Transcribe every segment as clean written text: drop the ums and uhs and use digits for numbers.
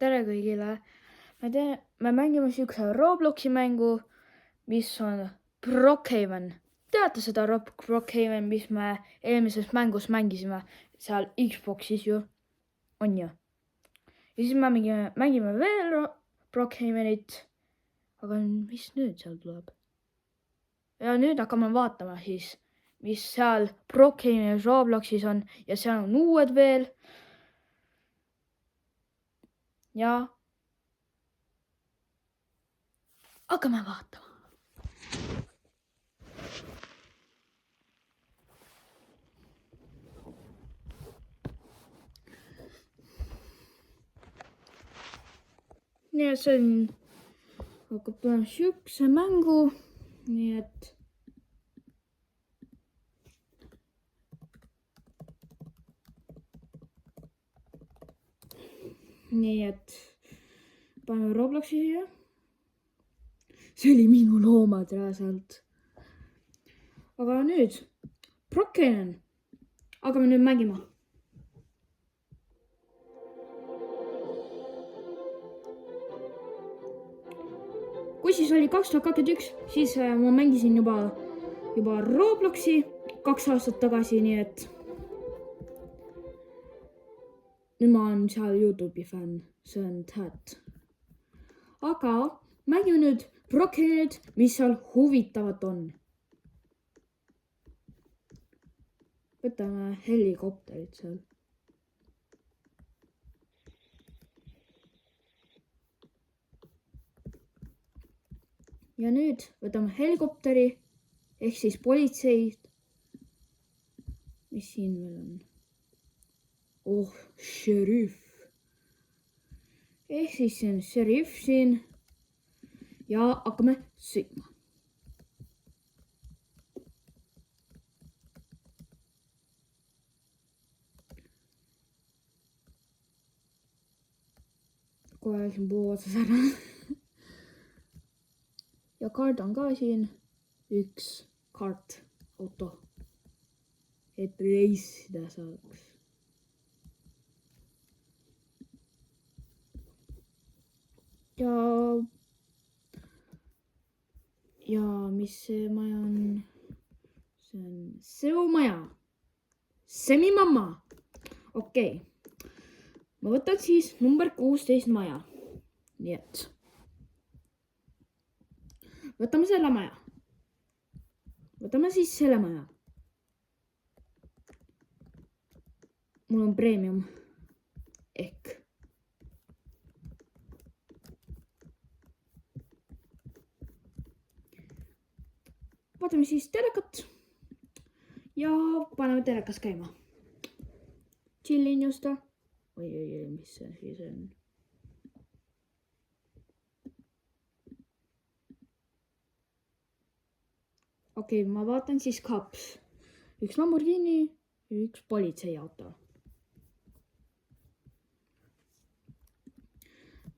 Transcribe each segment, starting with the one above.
tere kõigile! Me mängime siukse Robloxi mängu, mis on Brookhaven. Teate seda Brookhaven, mis me eelmises mängus mängisime seal Xboxis ju? On ju? Ja siis me mängime veel Brookhavenit. Aga mis nüüd seal tuleb? Ja nüüd hakkame vaatama siis, mis seal Brookhavenis Robloxis on ja seal on uued veel. Ja hakkame vaatama. Nii et see hakkab tulema siukse mängu. Nii et paneme Robloxi siia. See oli minu loomad reaalselt. Aga nüüd Brookhaven. Hakkame nüüd mängima. Kui siis oli 2021, siis ma mängisin juba Robloxi 2 aastat tagasi, nii et nüüd ma olen seal YouTube'i fänn, see on täht. Aga mängime nüüd Brookhavenit, mis seal huvitavat on. Võtame helikopterit seal. Ja nüüd võtame helikopteri ehk siis politseid. Mis siin veel on? Oh, šerif. Ehk siis see on šerif siin. Ja hakkame sõitma. Kohe läksin puu otsas ära. Ja kaart on ka siin. Üks kaart, auto. Et reisida saaks. Ja mis see maja on? See on seomaja. Semimamma. Okei. Ma võtan siis number 16 maja. Nii et. Võtame selle maja. Võtame siis selle maja. Mul on premium. Ehk. Vaatame siis telekat. Ja paneme telekas käima. Chillin just. Oi, mis see siis on? Okei, ma vaatan siis kaps. Üks Lamborghini ja üks politseiauto.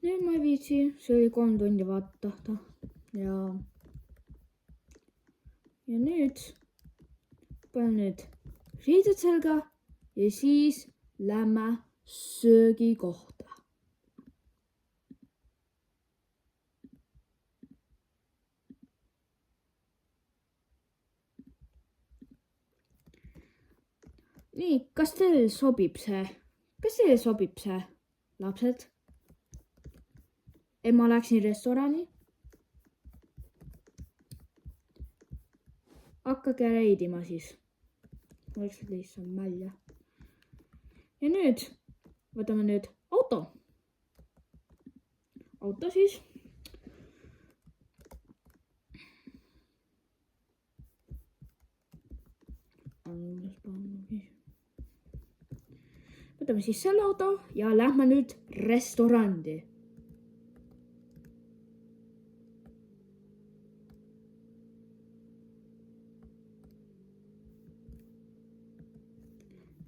Nüüd ma ei viitsi, see oli 3 tundi vaata. Ja nüüd panen nüüd riided selga ja siis lähme söögikohta. Nii, kas teile sobib see? Lapsed? Et ma läksin restorani. Hakkage reidima siis. Oleks lihtsalt välja. Ja nüüd võtame nüüd auto. Auto siis. Võtame siis selle auto ja lähme nüüd restorandi.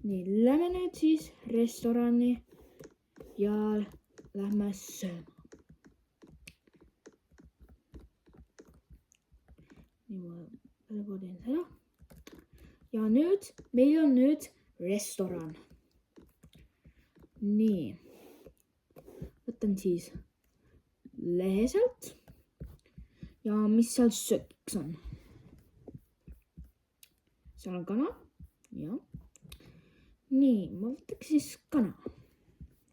Nii, lähme nüüd siis restorani ja lähme sööma. Nii, ma teen seda. Ja nüüd, meil on nüüd restoran. Nii. võtan siis lehe sealt ja mis seal söögiks on. seal on kana, jah. nii, ma võtaks siis kana.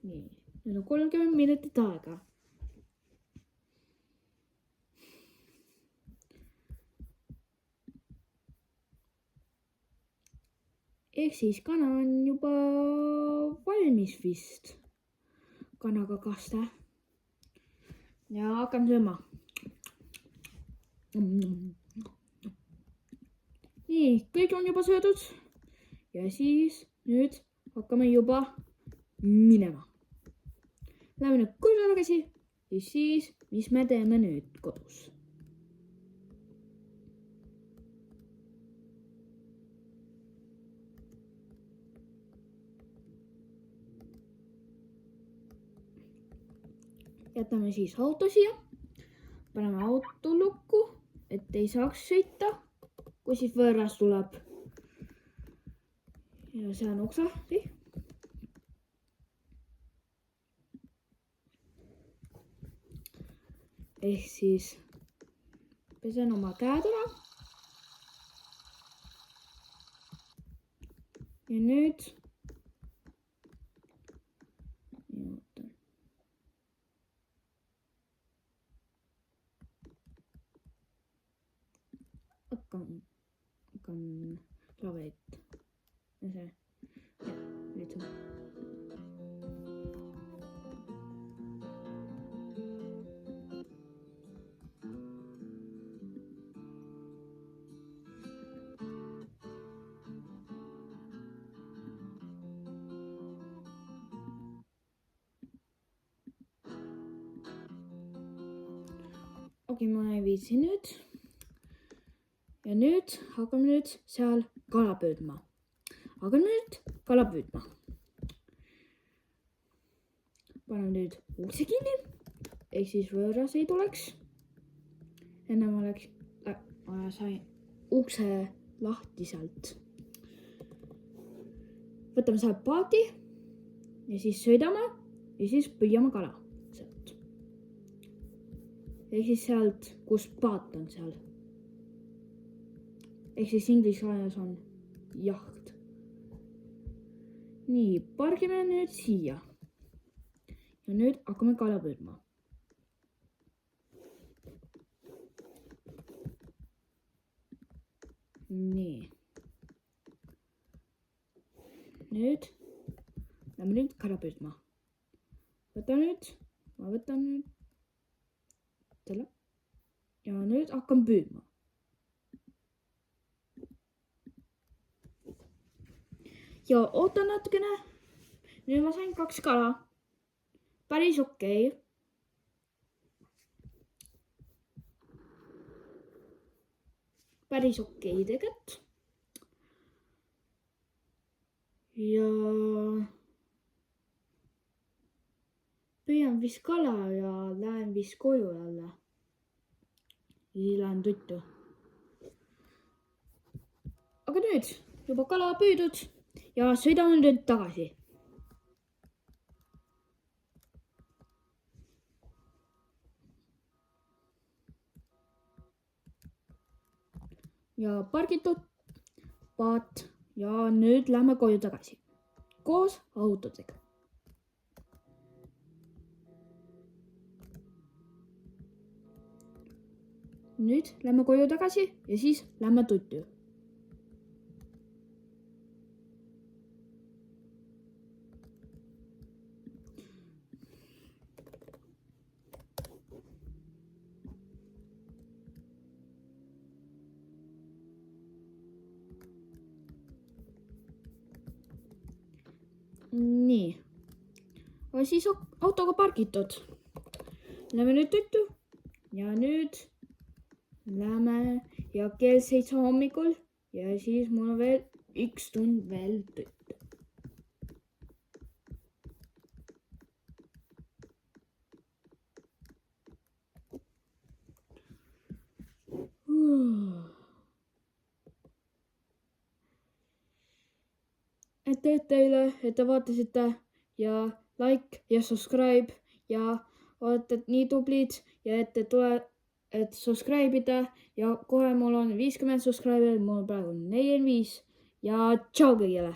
nii, nüüd on 30 minutit aega. ehk siis kana on juba valmis vist. kanaga kaste. ja hakkame sööma. nii, kõik on juba söödud. ja siis nüüd hakkame juba minema. Läheme nüüd koju tagasi ja siis, mis me teeme nüüd kodus. jätame siis auto siia, paneme auto lukku, et ei saaks sõita, kui siis võõras tuleb. ja see on ukse. ehk siis pesen oma käed ära. ja nüüd hakkan lavet. ja see. nüüd see. okei, ma ei viitsi nüüd. ja nüüd hakkame nüüd seal kala püüdma. hakkame nüüd kala püüdma. paneme nüüd ukse kinni, ehk siis võõras ei tuleks. ennem oleks, sai ukse lahti sealt. võtame sealt paati ja siis sõidame ja siis püüame kala sealt. ehk siis sealt, kus paat on seal. ehk siis inglise keeles on jaht. nii, pargime nüüd siia. ja nüüd hakkame kala püüdma. nii. nüüd lähme nüüd kala püüdma. ma võtan nüüd selle. ja nüüd hakkan püüdma. ja ootan natukene. nüüd ma sain 2 kala. päris okei. päris okei tegelikult. ja püüan vist kala ja lähen vist koju jälle. ja lähen tuttu. aga nüüd juba kala püüdud. ja sõidame nüüd tagasi. ja pargitud paat ja nüüd lähme koju tagasi koos autodega. nüüd lähme koju tagasi ja siis lähme tuttu. nii, aga siis autoga pargitud. Lähme nüüd tuttu ja nüüd lähme ja kell 7 hommikul ja siis mul on veel 1 tund veel tuttu. aitäh teile, et te vaatasite ja like ja subscribe ja olete nii tublid ja et subscribe ida ja kohe mul on 50 subscriberit, mul praegu on 45 ja tšau kõigile!